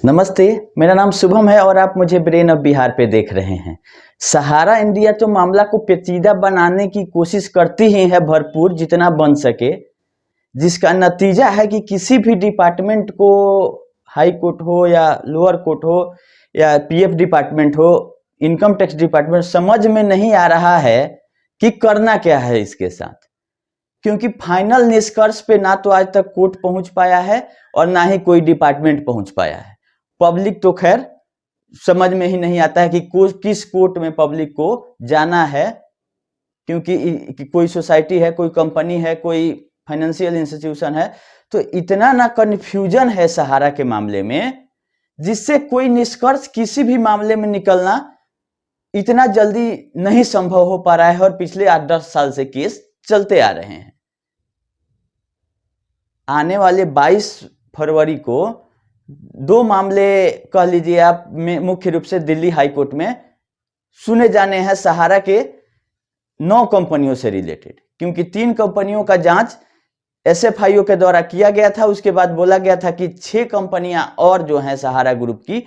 नमस्ते, मेरा नाम शुभम है और आप मुझे ब्रेन ऑफ बिहार पे देख रहे हैं। सहारा इंडिया तो मामला को पेचीदा बनाने की कोशिश करती ही है भरपूर जितना बन सके, जिसका नतीजा है कि किसी भी डिपार्टमेंट को, हाई कोर्ट हो या लोअर कोर्ट हो या पीएफ डिपार्टमेंट हो, इनकम टैक्स डिपार्टमेंट, समझ में नहीं आ रहा है कि करना क्या है इसके साथ। क्योंकि फाइनल निष्कर्ष पे ना तो आज तक कोर्ट पहुंच पाया है और ना ही कोई डिपार्टमेंट पहुंच पाया है। पब्लिक तो खैर समझ में ही नहीं आता है कि किस कोर्ट में पब्लिक को जाना है, क्योंकि कोई सोसाइटी है, कोई कंपनी है, कोई फाइनेंशियल इंस्टीट्यूशन है, तो इतना ना कंफ्यूजन है सहारा के मामले में, जिससे कोई निष्कर्ष किसी भी मामले में निकलना इतना जल्दी नहीं संभव हो पा रहा है और पिछले 8-10 साल से केस चलते आ रहे हैं। आने वाले 22 फरवरी को दो मामले कह लीजिए आप मुख्य रूप से दिल्ली हाई कोर्ट में सुने जाने हैं सहारा के 9 कंपनियों से रिलेटेड, क्योंकि 3 कंपनियों का जांच एसएफआईओ के द्वारा किया गया था। उसके बाद बोला गया था कि 6 कंपनियां और जो हैं सहारा ग्रुप की,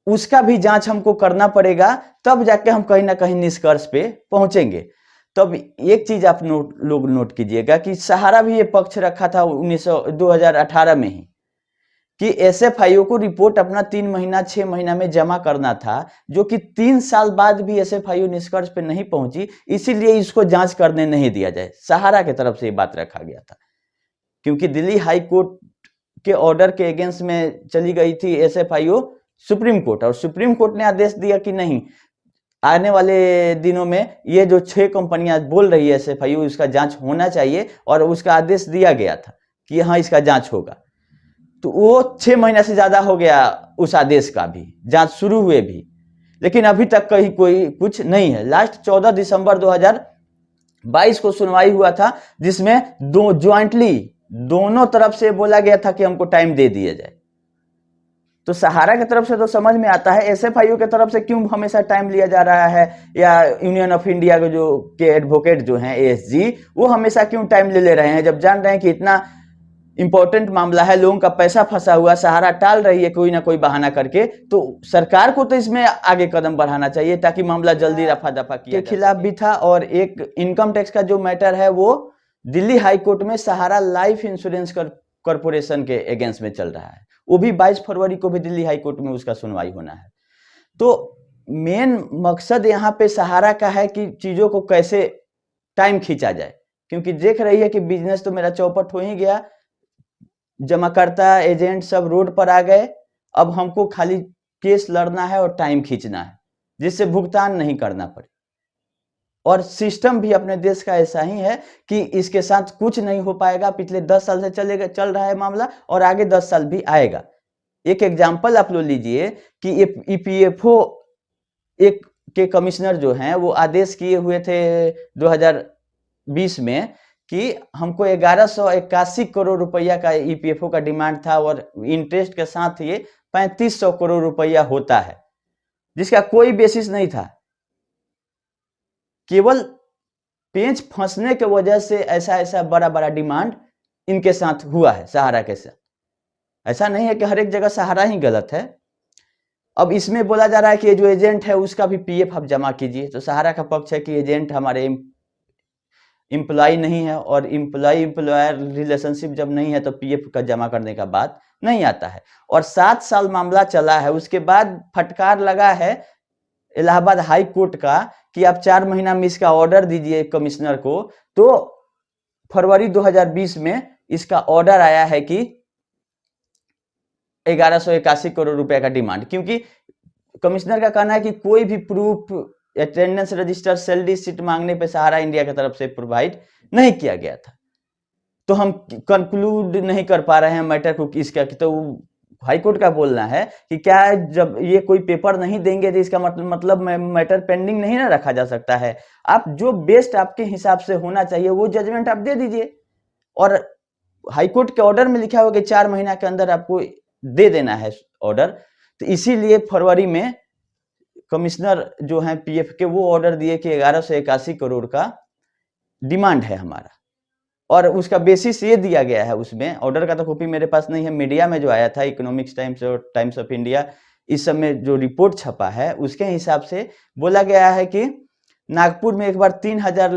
उसका भी जांच हमको करना पड़ेगा, तब जाके हम कहीं ना कहीं निष्कर्ष पे पहुंचेंगे। तब एक चीज आप लोग नोट कीजिएगा कि सहारा भी ये पक्ष रखा था 2018 में ही कि एसएफआईओ को रिपोर्ट अपना 3 महीना 6 महीना में जमा करना था, जो कि 3 साल बाद भी एसएफआईओ निष्कर्ष पे नहीं पहुंची, इसीलिए इसको जांच करने नहीं दिया जाए। सहारा की तरफ से ये बात रखा गया था, क्योंकि दिल्ली हाई कोर्ट के ऑर्डर के अगेंस्ट में चली गई थी एसएफआईओ सुप्रीम कोर्ट, और सुप्रीम कोर्ट ने आदेश दिया कि नहीं, आने वाले दिनों में ये जो 6 कंपनियां बोल रही है एसएफआईओ, उसका जांच होना चाहिए, और उसका आदेश दिया गया था कि हाँ इसका जांच होगा। तो वो 6 महीना से ज्यादा हो गया उस आदेश का भी, जांच शुरू हुए भी, लेकिन अभी तक कहीं कोई कुछ नहीं है। लास्ट 14 दिसंबर 2022 को सुनवाई हुआ था, जिसमें ज्वाइंटली दोनों तरफ से बोला गया था कि हमको टाइम दे दिया जाए। तो सहारा की तरफ से तो समझ में आता है, एसएफआईओ की तरफ से क्यों हमेशा टाइम लिया जा रहा है, या यूनियन ऑफ इंडिया के एडवोकेट जो हैं एएसजी, वो हमेशा क्यों टाइम ले रहे हैं, जब जान रहे हैं कि इतना इंपॉर्टेंट मामला है, लोगों का पैसा फंसा हुआ, सहारा टाल रही है कोई ना कोई बहाना करके। तो सरकार को तो इसमें आगे कदम बढ़ाना चाहिए ताकि मामला जल्दी रफा दफा किया के खिलाफ भी था। और एक इनकम टैक्स का जो मैटर है वो दिल्ली हाई कोर्ट में सहारा लाइफ इंश्योरेंस कॉर्पोरेशन के अगेंस्ट में चल रहा है, वो भी 22 फरवरी को भी दिल्ली हाई कोर्ट में उसका सुनवाई होना है। तो मेन मकसद यहाँ पे सहारा का है कि चीजों को कैसे टाइम खींचा जाए, क्योंकि देख रही है कि बिजनेस तो मेरा चौपट हो ही गया, जमाकर्ता एजेंट सब रोड पर आ गए, अब हमको खाली केस लड़ना है और टाइम खींचना है, जिससे भुगतान नहीं करना पड़े। और सिस्टम भी अपने देश का ऐसा ही है कि इसके साथ कुछ नहीं हो पाएगा। पिछले 10 साल से चल रहा है मामला, और आगे 10 साल भी आएगा। एक एग्जाम्पल आप लोग लीजिए कि ईपीएफओ एक के कमिश्नर जो हैं वो आदेश किए हुए थे 2020 में कि हमको 1181 करोड़ रुपया का ईपीएफओ का डिमांड था, और इंटरेस्ट के साथ ये 3500 करोड़ रुपया होता है, जिसका कोई बेसिस नहीं था। केवल पेंच फंसने के वजह से ऐसा बड़ा बड़ा डिमांड इनके साथ हुआ है, सहारा के साथ। ऐसा नहीं है कि हर एक जगह सहारा ही गलत है। अब इसमें बोला जा रहा है कि जो एजेंट है उसका भी पीएफ आप जमा कीजिए, तो सहारा का पक्ष है कि एजेंट हमारे एम्प्लॉय नहीं है, और एम्प्लॉय एम्प्लॉयर रिलेशनशिप जब नहीं है तो पीएफ का जमा करने का बात नहीं आता है। और 7 साल मामला चला है, उसके बाद फटकार लगा है इलाहाबाद हाई कोर्ट का कि आप 4 महीना में इसका ऑर्डर दीजिए कमिश्नर को। तो फरवरी 2020 में इसका ऑर्डर आया है कि 1181 करोड़ रुपए का डिमांड, क्योंकि कमिश्नर का कहना है कि कोई भी proof, attendance register, salary sheet मांगने पे सहारा इंडिया की तरफ से प्रोवाइड नहीं किया गया था। तो हम कंक्लूड नहीं कर पा रहे हैं मैटर को इसका। तो हाई कोर्ट का बोलना है कि क्या जब ये कोई पेपर नहीं देंगे तो इसका मतलब मैटर पेंडिंग नहीं ना रखा जा सकता है। आप जो बेस्ट आपके हिसाब से होना चाहिए वो जजमेंट आप दे दीजिए, और हाई कोर्ट के ऑर्डर में लिखा हुआ कि 4 महीना के अंदर आपको दे देना है ऑर्डर। तो इसीलिए फरवरी में कमिश्नर जो है पीएफ के, वो ऑर्डर दिए कि 1181 करोड़ का डिमांड है हमारा। और उसका बेसिस ये दिया गया है, उसमें ऑर्डर का तो कॉपी मेरे पास नहीं है, मीडिया में जो आया था इकोनॉमिक्स टाइम्स और टाइम्स ऑफ इंडिया, इस सब में जो रिपोर्ट छपा है उसके हिसाब से बोला गया है कि नागपुर में एक बार 3000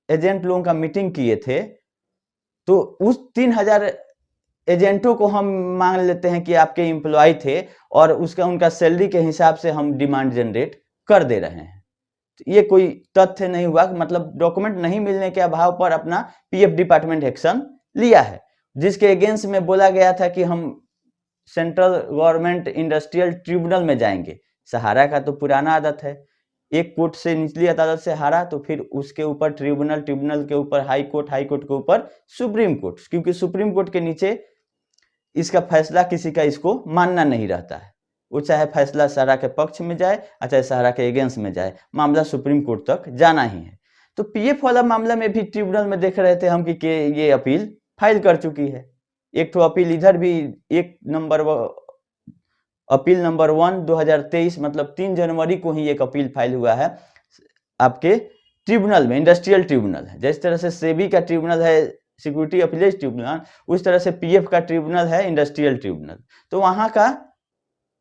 एजेंट लोगों का मीटिंग किए थे, तो उस 3000 एजेंटों को हम मान लेते हैं कि आपके एम्प्लॉय थे और उसका उनका सैलरी के हिसाब से हम डिमांड जनरेट कर दे रहे हैं। ये कोई तथ्य नहीं हुआ, मतलब डॉक्यूमेंट नहीं मिलने के अभाव पर अपना पीएफ डिपार्टमेंट एक्शन लिया है, जिसके अगेंस्ट में बोला गया था कि हम सेंट्रल गवर्नमेंट इंडस्ट्रियल ट्रिब्यूनल में जाएंगे। सहारा का तो पुराना आदत है, एक कोर्ट से निचली अदालत से हारा तो फिर उसके ऊपर ट्रिब्यूनल, ट्रिब्यूनल के ऊपर हाई कोर्ट, हाई कोर्ट के ऊपर सुप्रीम कोर्ट, क्योंकि सुप्रीम कोर्ट के नीचे इसका फैसला किसी का इसको मानना नहीं रहता है। वो चाहे फैसला सहारा के पक्ष में जाए चाहे सहारा के अगेंस्ट में जाए, मामला सुप्रीम कोर्ट तक जाना ही है। तो पीएफ वाला मामला में भी ट्रिब्यूनल में देख रहे थे हम कि ये अपील फाइल कर चुकी है। एक तो अपील इधर भी अपील नंबर 1 2023, मतलब 3 जनवरी को ही एक अपील फाइल हुआ है आपके ट्रिब्यूनल में, इंडस्ट्रियल ट्रिब्यूनल है। जिस तरह से सेबी का ट्रिब्यूनल है सिक्योरिटी अपीलेज ट्रिब्यूनल, उस तरह से पीएफ का ट्रिब्यूनल है इंडस्ट्रियल ट्रिब्यूनल। तो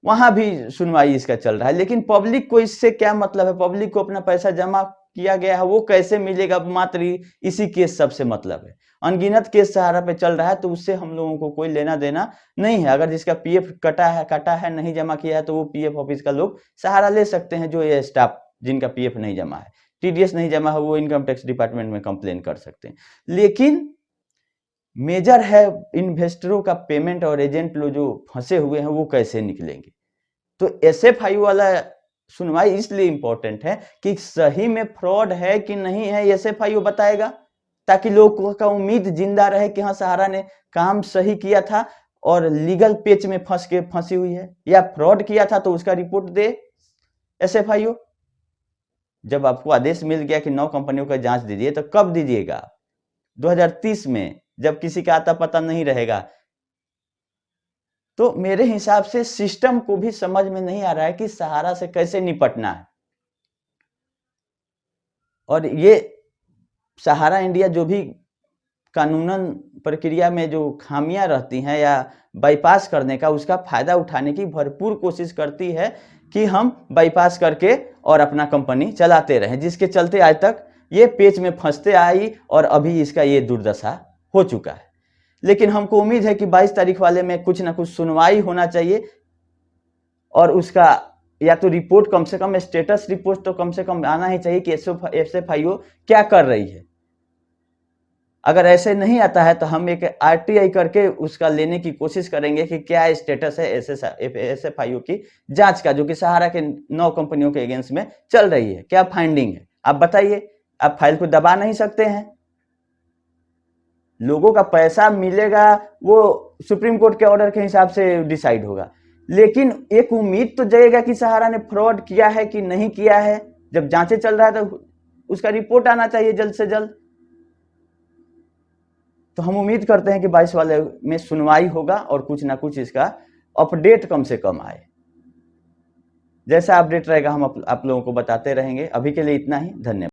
वहां भी सुनवाई इसका चल रहा है। लेकिन पब्लिक को इससे क्या मतलब है? पब्लिक को अपना पैसा जमा किया गया है वो कैसे मिलेगा? मात्र इसी केस सबसे मतलब है। अनगिनत केस सहारा पे चल रहा है, तो उससे हम लोगों को कोई लेना देना नहीं है। अगर जिसका पीएफ काटा है नहीं जमा किया है, तो वो पीएफ ऑफिस का लोग सहारा ले सकते हैं। जो ये स्टाफ जिनका पीएफ नहीं जमा है, टीडीएस नहीं जमा है, वो इनकम टैक्स डिपार्टमेंट में कंप्लेन कर सकते हैं। लेकिन मेजर है इन्वेस्टरों का पेमेंट, और एजेंट लोग जो फंसे हुए हैं वो कैसे निकलेंगे। तो एसएफआई वाला सुनवाई इसलिए इंपॉर्टेंट है कि सही में फ्रॉड है कि नहीं है, एसएफआई बताएगा, ताकि लोगों का उम्मीद जिंदा रहे कि हाँ सहारा ने काम सही किया था और लीगल पेच में फंसी हुई है, या फ्रॉड किया था तो उसका रिपोर्ट दे एसएफआई। जब आपको आदेश मिल गया कि 9 कंपनियों का जांच दीजिए, तो कब दीजिएगा? 2030 में, जब किसी का आता पता नहीं रहेगा। तो मेरे हिसाब से सिस्टम को भी समझ में नहीं आ रहा है कि सहारा से कैसे निपटना है। और ये सहारा इंडिया जो भी कानूनन प्रक्रिया में जो खामियां रहती हैं या बाईपास करने का, उसका फायदा उठाने की भरपूर कोशिश करती है कि हम बाईपास करके और अपना कंपनी चलाते रहें, जिसके चलते आज तक ये पेच में फंसते आई और अभी इसका ये दुर्दशा हो चुका है। लेकिन हमको उम्मीद है कि 22 तारीख वाले में कुछ ना कुछ सुनवाई होना चाहिए, और उसका या तो रिपोर्ट, कम से कम स्टेटस रिपोर्ट तो कम से कम आना ही चाहिए कि एसएफआईओ क्या कर रही है। अगर ऐसे नहीं आता है तो हम एक आरटीआई करके उसका लेने की कोशिश करेंगे कि क्या स्टेटस है एसएफआईओ की जांच का, जो कि सहारा के 9 कंपनियों के अगेंस्ट में चल रही है। क्या फाइंडिंग है आप बताइए। आप फाइल को दबा नहीं सकते हैं। लोगों का पैसा मिलेगा वो सुप्रीम कोर्ट के ऑर्डर के हिसाब से डिसाइड होगा, लेकिन एक उम्मीद तो जगेगा कि सहारा ने फ्रॉड किया है कि नहीं किया है। जब जांचें चल रहा है तो उसका रिपोर्ट आना चाहिए जल्द से जल्द। तो हम उम्मीद करते हैं कि 22 वाले में सुनवाई होगा और कुछ ना कुछ इसका अपडेट कम से कम आए। जैसा अपडेट रहेगा हम आप लोगों को बताते रहेंगे। अभी के लिए इतना ही, धन्यवाद।